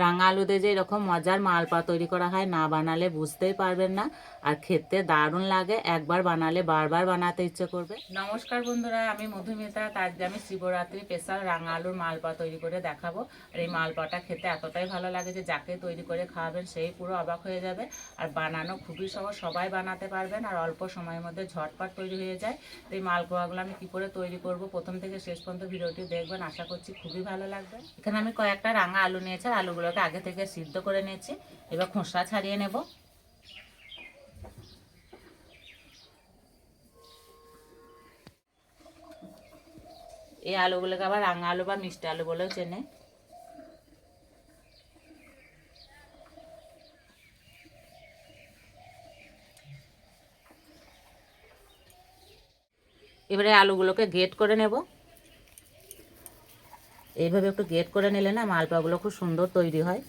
রাঙা আলুতে যে এরকম মজার মালপোয়া তৈরি করা হয়, না বানালে বুঝতেই পারবেন না। আর খেতে দারুণ লাগে, একবার বানালে বারবার বানাতে ইচ্ছে করবে। নমস্কার বন্ধুরা, আমি মধুমিতা। আজকে আমি শিবরাত্রি স্পেশাল রাঙা আলুর মালপোয়া তৈরি করে দেখাবো। আর এই মালপোয়াটা খেতে এতটাই ভালো লাগে যে যাকে তৈরি করে খাওয়াবেন সেই পুরো অবাক হয়ে যাবে। আর বানানো খুবই সহজ, সবাই বানাতে পারবেন আর অল্প সময়ের মধ্যে ঝটপট তৈরি হয়ে যায়। তো এই মালপোয়াগুলো আমি কী করে তৈরি করব, প্রথম থেকে শেষ পর্যন্ত ভিডিওটি দেখবেন, আশা করছি খুবই ভালো লাগবে। এখানে আমি কয়েকটা রাঙা আলু নিয়েছি, আর আলুগুলোকে আগে থেকে সিদ্ধ করে নিয়েছি। এবার খোসা ছাড়িয়ে নেব। এই আলুগুলোকে আবার রাঙা আলু বা মিষ্টি আলু বলেও চেনে। এবারে আলুগুলোকে গ্রেট করে নেব। এইভাবে একটু গ্রেট করে নিলে না মালপোয়াগুলো খুব সুন্দর তৈরি হয়।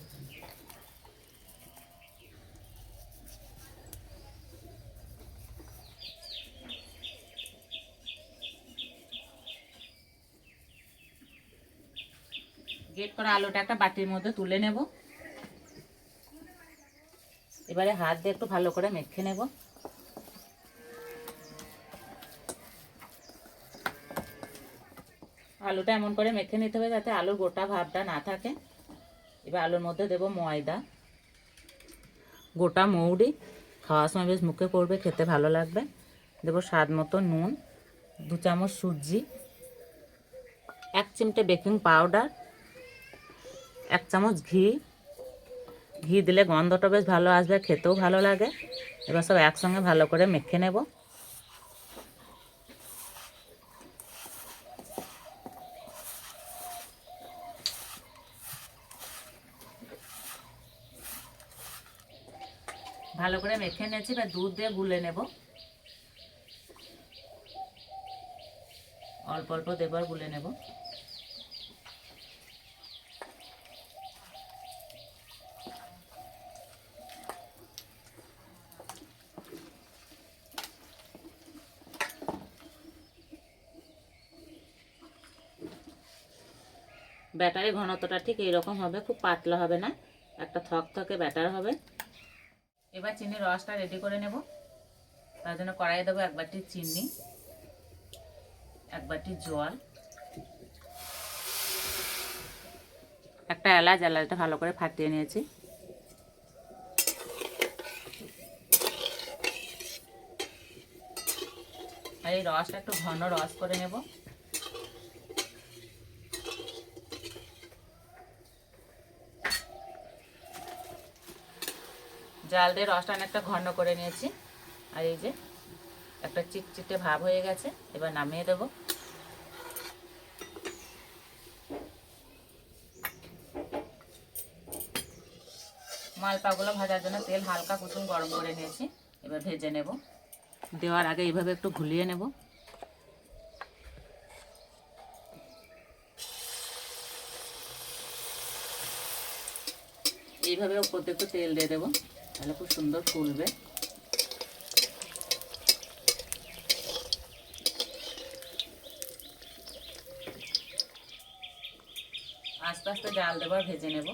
গ্রেট করা আলুটা একটা বাটির মধ্যে তুলে নেব। এবারে হাত দিয়ে একটু ভালো করে মেখে নেব। আলুটা এমন করে মেখে নিতে হবে যাতে আলুর গোটা ভাবটা না থাকে। এবার আলুর মধ্যে দেব ময়দা, গোটা মৌরি, খাওয়ার সময় বেশ মুখে পড়বে, খেতে ভালো লাগবে। দেব স্বাদ মতো নুন, 2 চামচ সুজি, 1 চিমটে বেকিং পাউডার, 1 চামচ ঘি। ঘি দিলে গন্ধটা বেশ ভালো আসবে, খেতেও ভালো লাগে। এবার সব একসঙ্গে ভালো করে মেখে নেব। ভালো করে মেখে নিয়েছি, এবার দুধ দিয়ে গুলে নেব। অল্প অল্প দেবার গুলে নেব। ব্যাটারের ঘনত্বটা ঠিক এইরকম হবে, খুব পাতলা হবে না, একটা থকথকে ব্যাটার হবে। এবার চিনির রসটা রেডি করে নেব। তার জন্য কড়াইয়ে দেবো 1 বাটি চিনি, 1 বাটি জল, একটা এলাচ। এলাচটা ভালো করে ফাটিয়ে নিয়েছি। আর এই রসটা একটু ঘন রস করে নেব। জাল দিয়ে রসটা অনেকটা ঘন করে নিয়েছি। আর এই যে একটা চিটচিটে ভাব হয়ে গেছে, এবার নামিয়ে দেব। মালপাগুলো ভাজার জন্য তেল হালকা কুসুম গরম করে নিয়েছি, এবার ভেজে নেব। দেওয়ার আগে এইভাবে একটু ঘুলিয়ে নেব। এইভাবে উপর দিয়ে একটু তেল দিয়ে দেবো, তাহলে খুব সুন্দর ফুলবে। আস্তে আস্তে জাল দেবার ভেজে নেব।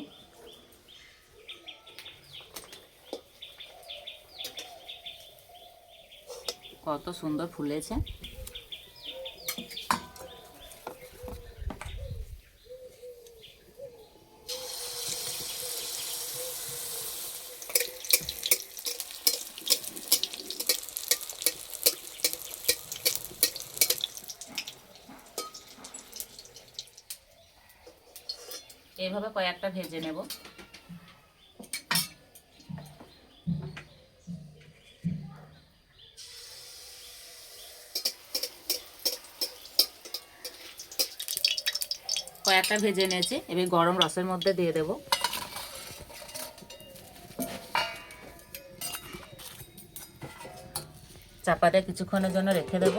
কত সুন্দর ফুলেছে। এইভাবে কয়েকটা ভেজে নেব। কয়েকটা ভেজে নিয়েছি, এবার গরম রসের মধ্যে দিয়ে দেব। চাপা দিয়ে কিছুক্ষণের জন্য রেখে দেব।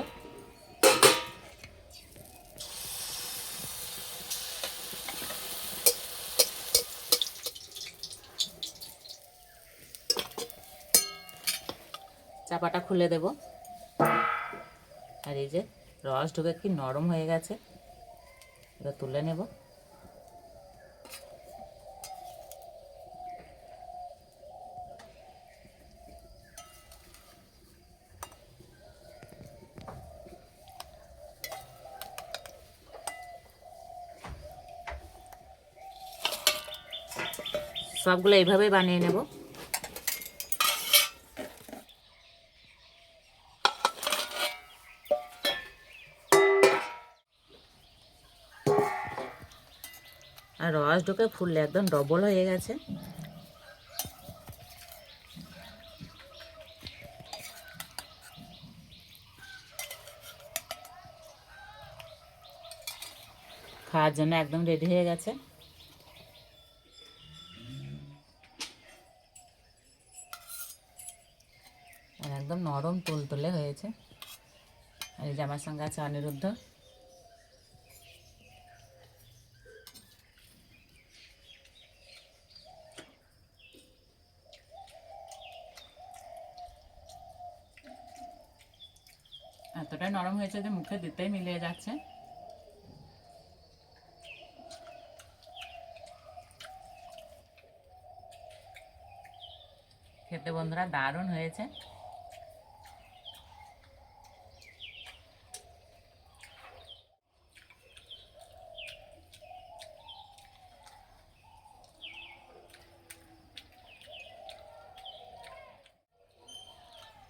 চাপাটা খুলে দেব। আর এই যে রস ঢুকে কি নরম হয়ে গেছে, এবার তুলে নেব। সবগুলো এইভাবেই বানিয়ে নেব। আর রস ঢুকে ফুললে একদম ডবল হয়ে গেছে। খাওয়ার জন্য একদম রেডি হয়ে গেছে। আর একদম নরম তুলতুলে হয়েছে। আর এই যে আমার সঙ্গে আছে অনিরুদ্ধ। এতটাই নরম হয়েছে যে মুখে দিতেই মিলিয়ে যাচ্ছে। খেতে বন্ধুরা দারুণ হয়েছে।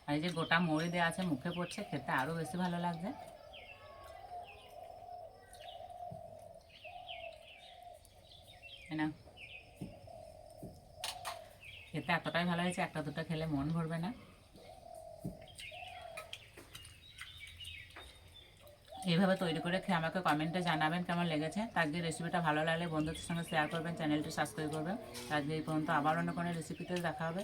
আর এই যে গোটা মৌরি দেওয়া আছে, মুখে পড়ছে, খেতে আরো বেশি ভালো লাগছে। না খেতে এতটাই ভালো হয়েছে, একটা দুটো খেলে মন ভরবে না। এইভাবে তৈরি করে খেয়ে আমাকে কমেন্টে জানাবেন কেমন লেগেছে। আজকে রেসিপিটা ভালো লাগলে বন্ধুদের সঙ্গে শেয়ার করবেন, চ্যানেলটি সাবস্ক্রাইব করবেন। আজকে এই পর্যন্ত, আবার অন্য কোনো রেসিপিতে দেখা হবে।